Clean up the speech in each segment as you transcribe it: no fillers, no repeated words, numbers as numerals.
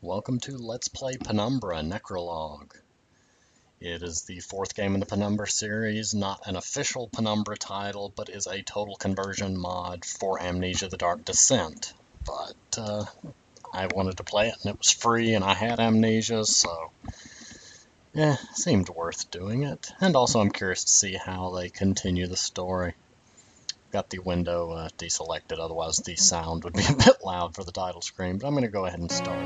Welcome to Let's Play Penumbra Necrologue. It is the fourth game in the Penumbra series, not an official Penumbra title, but is a total conversion mod for Amnesia: The Dark Descent. But I wanted to play it, and it was free, and I had Amnesia, so seemed worth doing it. And also I'm curious to see how they continue the story. Got the window deselected, otherwise the sound would be a bit loud for the title screen, but I'm going to go ahead and start.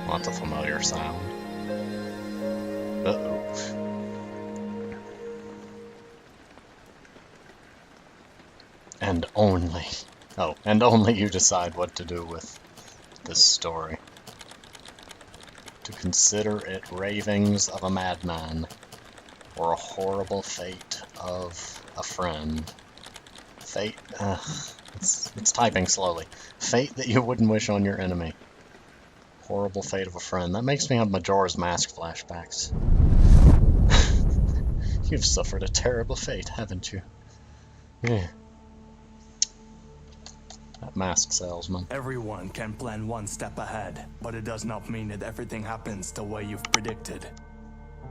Well, that's a familiar sound. Uh-oh. And only you decide what to do with this story. To consider it ravings of a madman, or a horrible fate of a friend. Fate, it's typing slowly. Fate that you wouldn't wish on your enemy. Horrible fate of a friend. That makes me have Majora's Mask flashbacks. You've suffered a terrible fate, haven't you? Yeah. That mask salesman. Everyone can plan one step ahead, but it does not mean that everything happens the way you've predicted.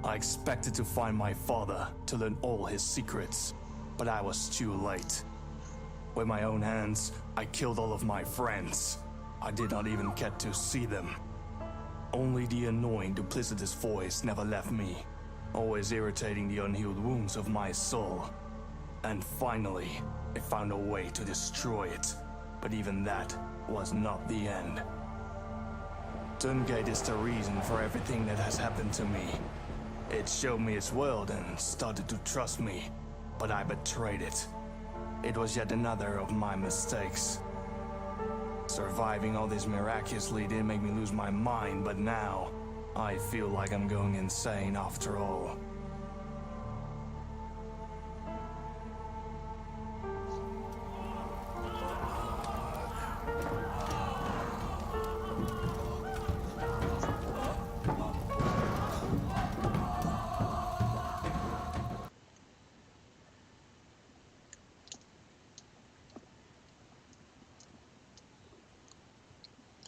I expected to find my father, to learn all his secrets, but I was too late. With my own hands, I killed all of my friends. I did not even get to see them. Only the annoying, duplicitous voice never left me, always irritating the unhealed wounds of my soul. And finally, I found a way to destroy it, but even that was not the end. Tungate is the reason for everything that has happened to me. It showed me its world and started to trust me, but I betrayed it. It was yet another of my mistakes. Surviving all this miraculously didn't make me lose my mind, but now I feel like I'm going insane after all.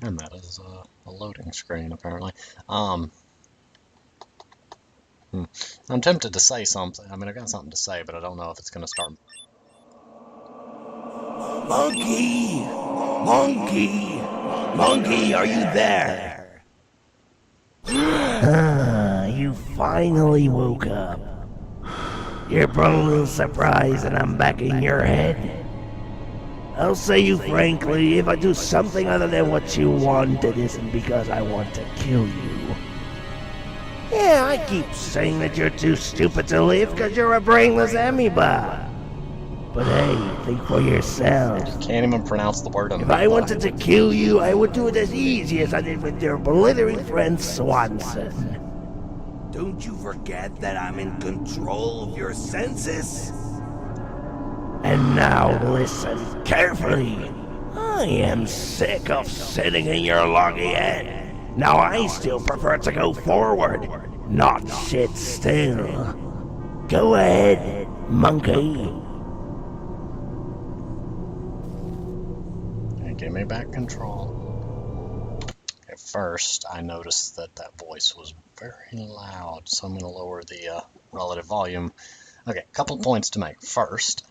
And that is a loading screen, apparently. I'm tempted to say something. I mean, I got something to say, but I don't know if it's going to start. Monkey! Monkey! Monkey, are you there? You finally woke up. You're probably a little surprised that I'm back in your head. I'll say you frankly, if I do something other than what you want, it isn't because I want to kill you. Yeah, I keep saying that you're too stupid to live because you're a brainless amoeba. But hey, think for yourself. Can't even pronounce the word amoeba. If I wanted to kill you, I would do it as easy as I did with your blithering friend Swanson. Don't you forget that I'm in control of your senses? And now listen carefully. I am sick of sitting in your loggy head. Now I still prefer to go forward, not sit still. Go ahead, monkey. Give me back control. At first, I noticed that that voice was very loud, so I'm going to lower the relative volume. Okay, a couple points to make. First,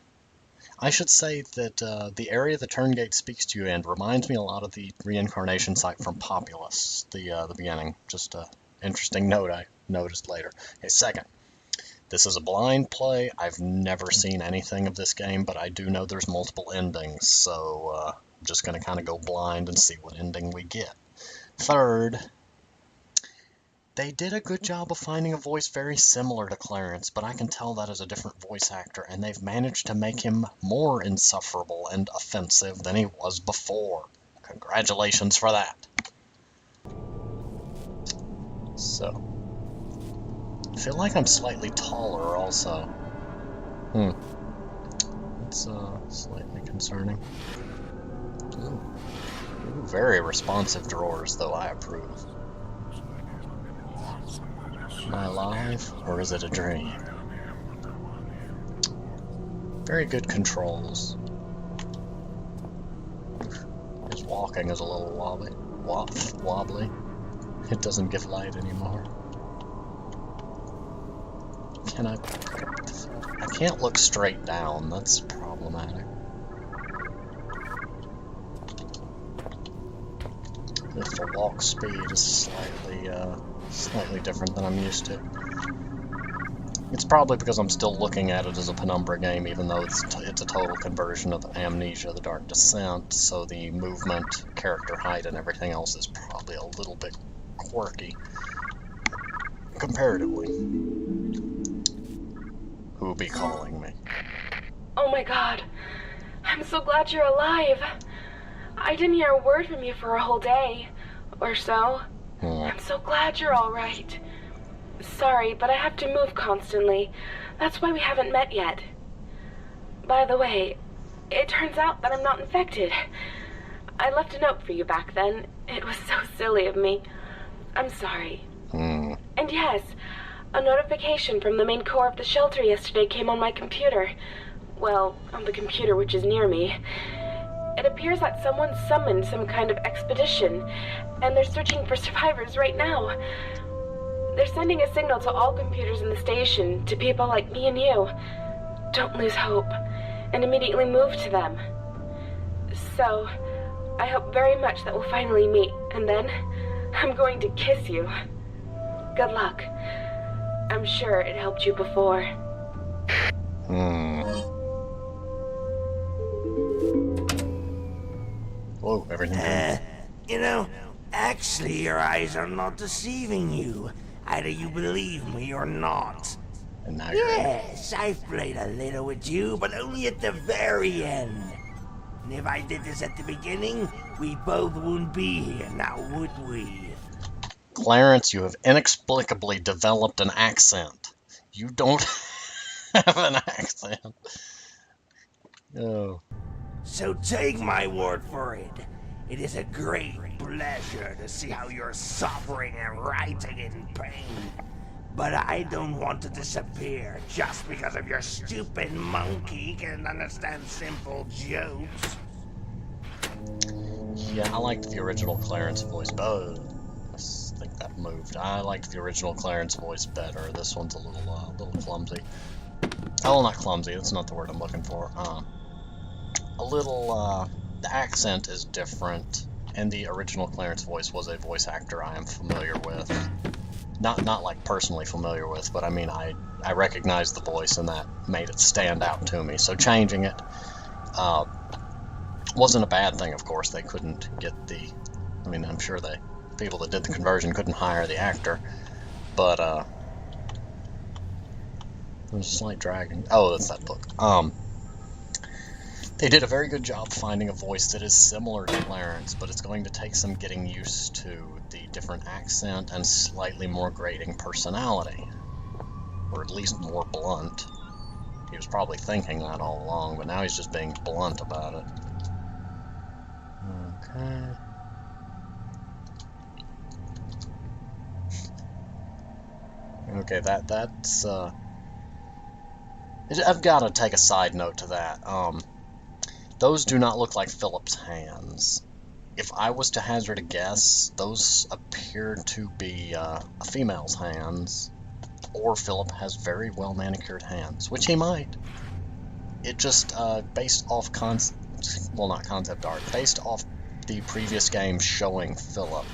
I should say that the area the Tungate speaks to you in reminds me a lot of the reincarnation site from Populous, the beginning. Just an interesting note I noticed later. Okay, second, this is a blind play. I've never seen anything of this game, but I do know there's multiple endings, so I'm just going to kind of go blind and see what ending we get. Third, they did a good job of finding a voice very similar to Clarence, but I can tell that is a different voice actor, and they've managed to make him more insufferable and offensive than he was before. Congratulations for that. So, I feel like I'm slightly taller also. It's slightly concerning. Ooh, very responsive drawers, though. I approve. Am I alive, or is it a dream? Very good controls. walking is a little wobbly. It doesn't give light anymore. I can't look straight down. That's problematic. If the walk speed is slightly different than I'm used to. It's probably because I'm still looking at it as a Penumbra game, even though it's a total conversion of Amnesia: The Dark Descent, so the movement, character height, and everything else is probably a little bit quirky, comparatively. Who'll be calling me? Oh my god. I'm so glad you're alive. I didn't hear a word from you for a whole day, or so. I'm so glad you're alright. Sorry, but I have to move constantly. That's why we haven't met yet. By the way, it turns out that I'm not infected. I left a note for you back then. It was so silly of me. I'm sorry. And yes, a notification from the main core of the shelter yesterday came on my computer. Well, on the computer which is near me. It appears that someone summoned some kind of expedition, and they're searching for survivors right now. They're sending a signal to all computers in the station, to people like me and you. Don't lose hope, and immediately move to them. So, I hope very much that we'll finally meet, and then I'm going to kiss you. Good luck. I'm sure it helped you before. Whoa, everything. You know, actually your eyes are not deceiving you. Either you believe me or not. And now Yes, I've played a little with you, but only at the very end. And if I did this at the beginning, we both wouldn't be here now, would we? Clarence, you have inexplicably developed an accent. You don't have an accent. Oh. So take my word for it. It is a great pleasure to see how you're suffering and writhing in pain. But I don't want to disappear just because of your stupid monkey can't understand simple jokes. Yeah, I liked the original Clarence voice, but I think that moved. I liked the original Clarence voice better. This one's a little clumsy. Oh, not clumsy. That's not the word I'm looking for. The accent is different, and the original Clarence voice was a voice actor I am familiar with. Not like personally familiar with, but I mean I recognized the voice, and that made it stand out to me. So changing it wasn't a bad thing, of course. They couldn't get I mean, I'm sure the people that did the conversion couldn't hire the actor, but there's a slight dragging. Oh, that's that book. They did a very good job finding a voice that is similar to Clarence, but it's going to take some getting used to the different accent and slightly more grating personality. Or at least more blunt. He was probably thinking that all along, but now he's just being blunt about it. Okay. Okay, that's I've got to take a side note to that. Those do not look like Philip's hands. If I was to hazard a guess, those appear to be a female's hands, or Philip has very well manicured hands, which he might. It just, based off not concept art, based off the previous game showing Philip,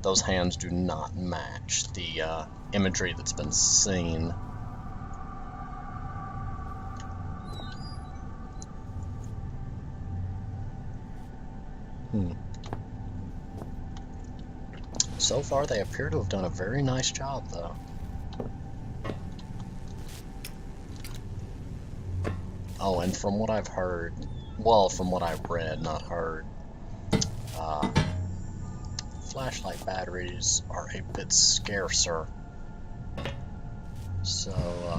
those hands do not match the imagery that's been seen. So far, they appear to have done a very nice job, though. Oh, and from what I've heard, well, from what I've read, not heard, flashlight batteries are a bit scarcer. So,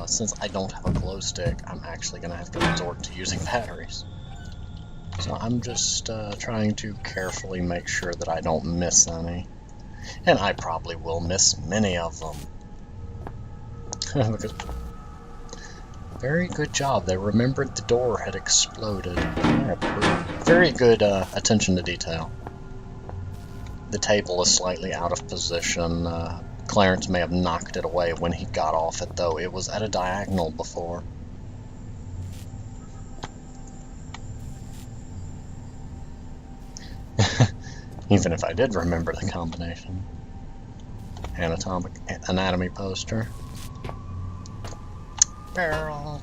since I don't have a glow stick, I'm actually going to have to resort to using batteries. So I'm just trying to carefully make sure that I don't miss any. And I probably will miss many of them. Because Very good job. They remembered the door had exploded. Very good attention to detail. The table is slightly out of position. Clarence may have knocked it away when he got off it, though. It was at a diagonal before. Even if I did remember the combination. Anatomy poster. Barrel.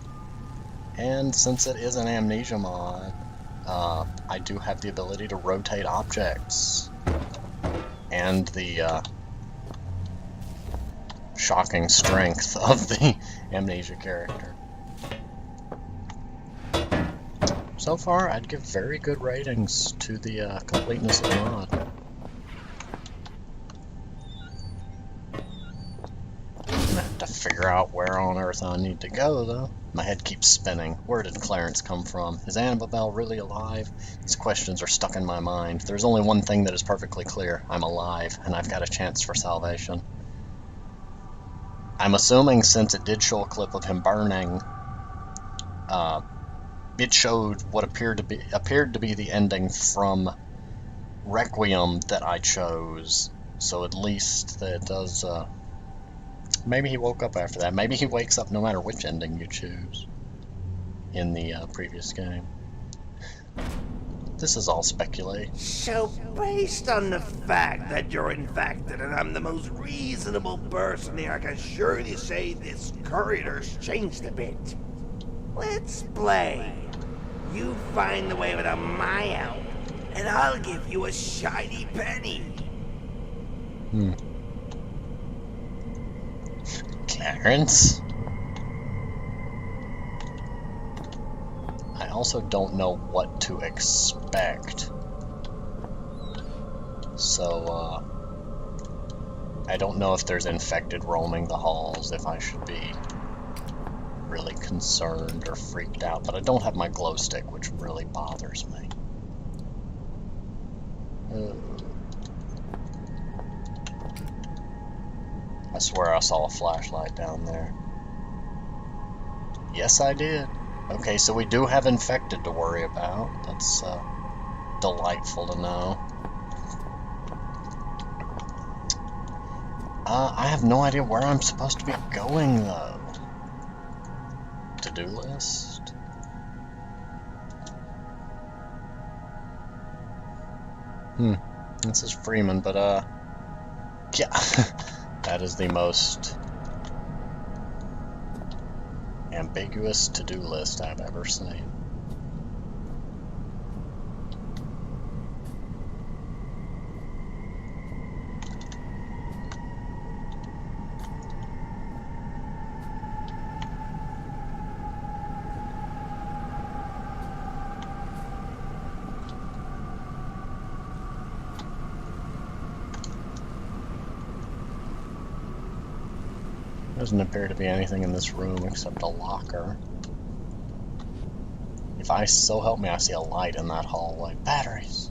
And since it is an amnesia mod, I do have the ability to rotate objects. And the shocking strength of the amnesia character. So far, I'd give very good ratings to the completeness of the mod. I'm gonna have to figure out where on earth I need to go, though. My head keeps spinning. Where did Clarence come from? Is Annabelle really alive? These questions are stuck in my mind. There's only one thing that is perfectly clear. I'm alive, and I've got a chance for salvation. I'm assuming since it did show a clip of him burning, it showed what appeared to be the ending from Requiem that I chose. So at least that does. Maybe he woke up after that. Maybe he wakes up no matter which ending you choose in the previous game. This is all speculation. So, based on the fact that you're infected and I'm the most reasonable person here, I can surely say this corridor's changed a bit. Let's play. You find the way without my help, and I'll give you a shiny penny. Clarence? I also don't know what to expect. So, I don't know if there's infected roaming the halls, if I should be really concerned or freaked out, but I don't have my glow stick, which really bothers me. I swear I saw a flashlight down there. Yes, I did. Okay, so we do have infected to worry about. That's delightful to know. I have no idea where I'm supposed to be going, though. To-do list? This is Freeman, but, yeah. That is the most ambiguous to-do list I've ever seen. Doesn't appear to be anything in this room except a locker. If I so help me, I see a light in that hallway. Batteries!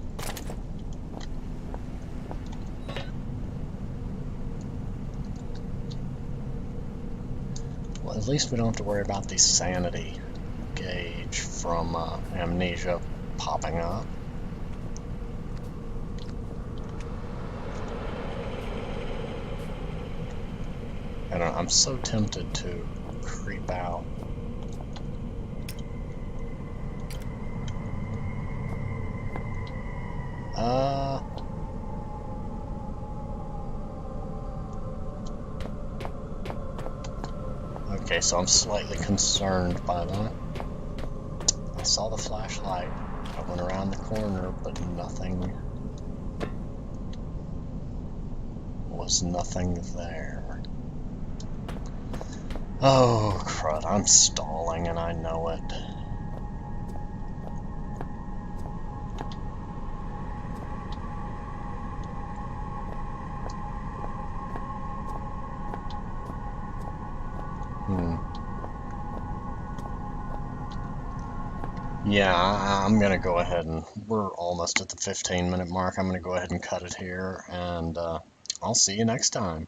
Well, at least we don't have to worry about the sanity gauge from amnesia popping up. And I'm so tempted to creep out. Okay, so I'm slightly concerned by that. I saw the flashlight. I went around the corner, but nothing was there. Oh, crud, I'm stalling and I know it. Yeah, I'm gonna go ahead and we're almost at the 15-minute mark. I'm gonna go ahead and cut it here, and I'll see you next time.